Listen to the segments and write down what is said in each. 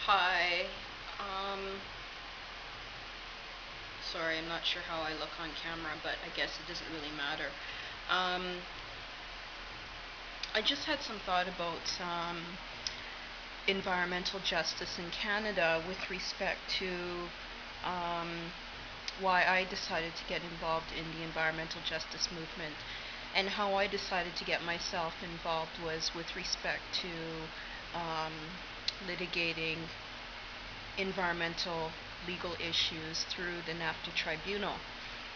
Hi. Um, Sorry, I'm not sure how I look on camera, but I guess it doesn't really matter. Um, I just had some thought about environmental justice in Canada with respect to um, why I decided to get involved in the environmental justice movement. And how I decided to get myself involved was with respect to um, litigating environmental legal issues through the NAFTA tribunal.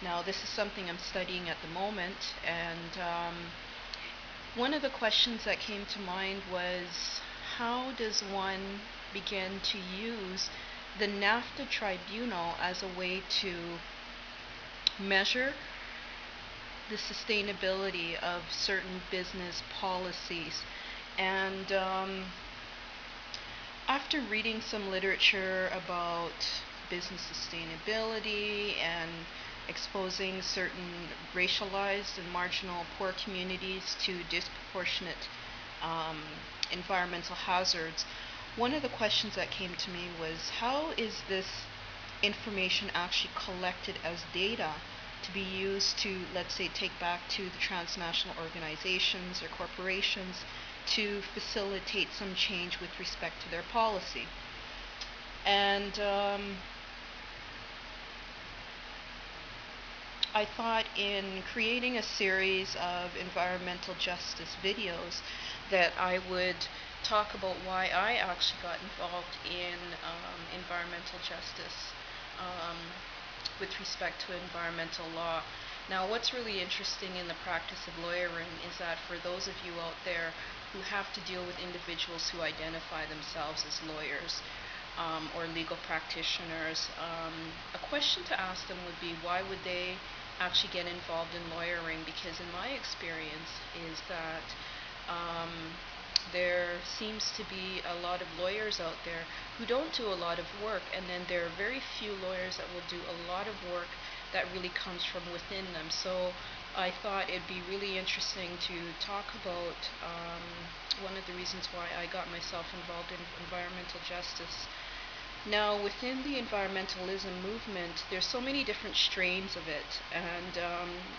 Now, this is something I'm studying at the moment, and one of the questions that came to mind was, how does one begin to use the NAFTA tribunal as a way to measure the sustainability of certain business policies? And after reading some literature about business sustainability and exposing certain racialized and marginal poor communities to disproportionate um, environmental hazards, one of the questions that came to me was, how is this information actually collected as data to be used to, let's say, take back to the transnational organizations or corporations to facilitate some change with respect to their policy? And I thought, in creating a series of environmental justice videos, that I would talk about why I actually got involved in environmental justice um, with respect to environmental law. Now, what's really interesting in the practice of lawyering is that for those of you out there who have to deal with individuals who identify themselves as lawyers, or legal practitioners, a question to ask them would be, why would they actually get involved in lawyering? Because in my experience is that there seems to be a lot of lawyers out there who don't do a lot of work, and then there are very few lawyers that will do a lot of work that really comes from within them. So I thought it'd be really interesting to talk about one of the reasons why I got myself involved in environmental justice. Now, within the environmentalism movement, there's so many different strains of it, and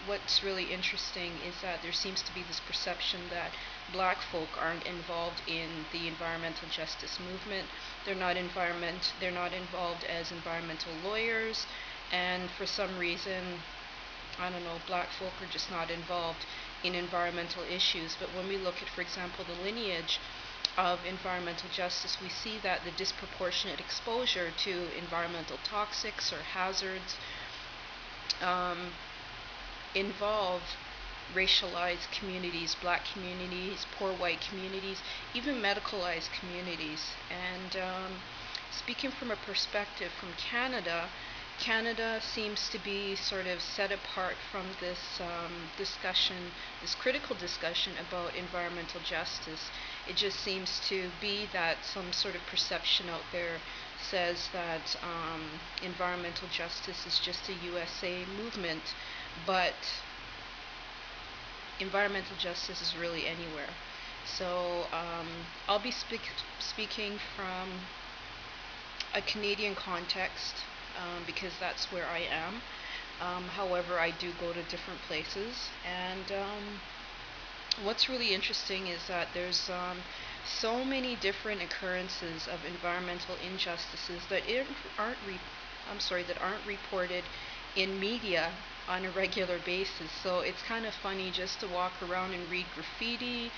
what's really interesting is that there seems to be this perception that black folk aren't involved in the environmental justice movement. They're not involved as environmental lawyers, and for some reason, I don't know, black folk are just not involved in environmental issues. But when we look at, for example, the lineage of environmental justice, we see that the disproportionate exposure to environmental toxics or hazards involve racialized communities, black communities, poor white communities, even medicalized communities. And speaking from a perspective from Canada, Canada seems to be sort of set apart from this discussion, this critical discussion about environmental justice. It just seems to be that some sort of perception out there says that environmental justice is just a USA movement, but environmental justice is really anywhere. So I'll be speaking from a Canadian context, because that's where I am. However, I do go to different places, and what's really interesting is that there's so many different occurrences of environmental injustices that aren't reported in media on a regular basis. So it's kind of funny just to walk around and read graffiti,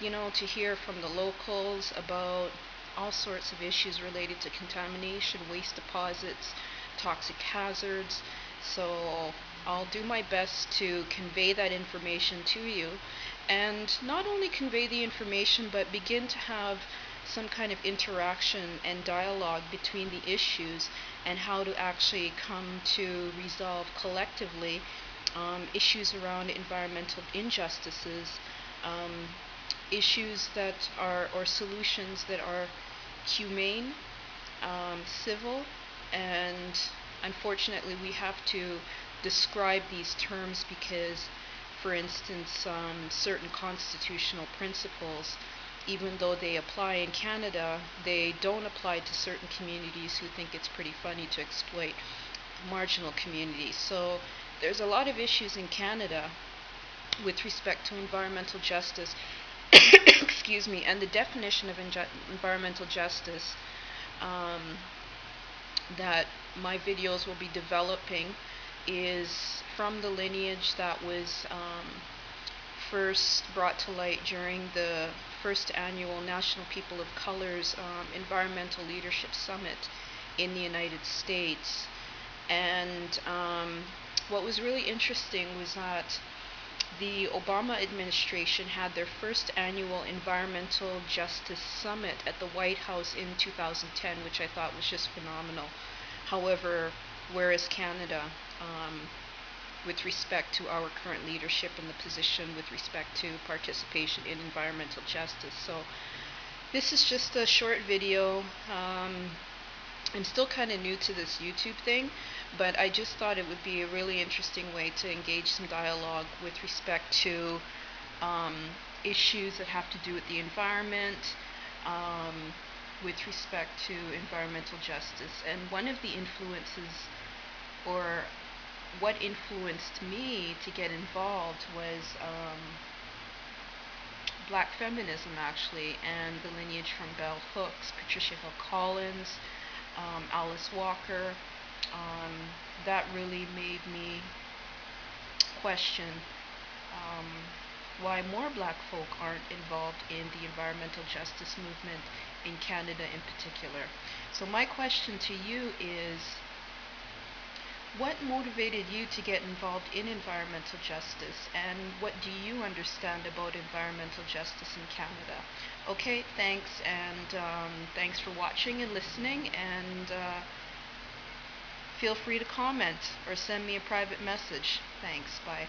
to hear from the locals about all sorts of issues related to contamination, waste deposits, toxic hazards. So I'll do my best to convey that information to you, and not only convey the information, but begin to have some kind of interaction and dialogue between the issues, and how to actually come to resolve collectively issues around environmental injustices, um, issues that are, or solutions that are humane, civil, and unfortunately we have to describe these terms because, for instance, certain constitutional principles even though they apply in Canada, they don't apply to certain communities who think it's pretty funny to exploit marginal communities. So there's a lot of issues in Canada with respect to environmental justice, excuse me, and the definition of environmental justice that my videos will be developing is from the lineage that was first brought to light during the first annual National People of Color's Environmental Leadership Summit in the United States. And what was really interesting was that the Obama administration had their first annual Environmental Justice Summit at the White House in 2010, which I thought was just phenomenal. However, where is Canada with respect to our current leadership and the position with respect to participation in environmental justice? So this is just a short video. I'm still kind of new to this YouTube thing, but I just thought it would be a really interesting way to engage some dialogue with respect to issues that have to do with the environment, with respect to environmental justice. And one of the influences, or what influenced me to get involved, was black feminism, actually, and the lineage from Bell Hooks, Patricia Hill Collins, Alice Walker. That really made me question why more black folk aren't involved in the environmental justice movement in Canada in particular. So my question to you is, what motivated you to get involved in environmental justice, and what do you understand about environmental justice in Canada? Okay, thanks, and thanks for watching and listening, and feel free to comment or send me a private message. Thanks, bye.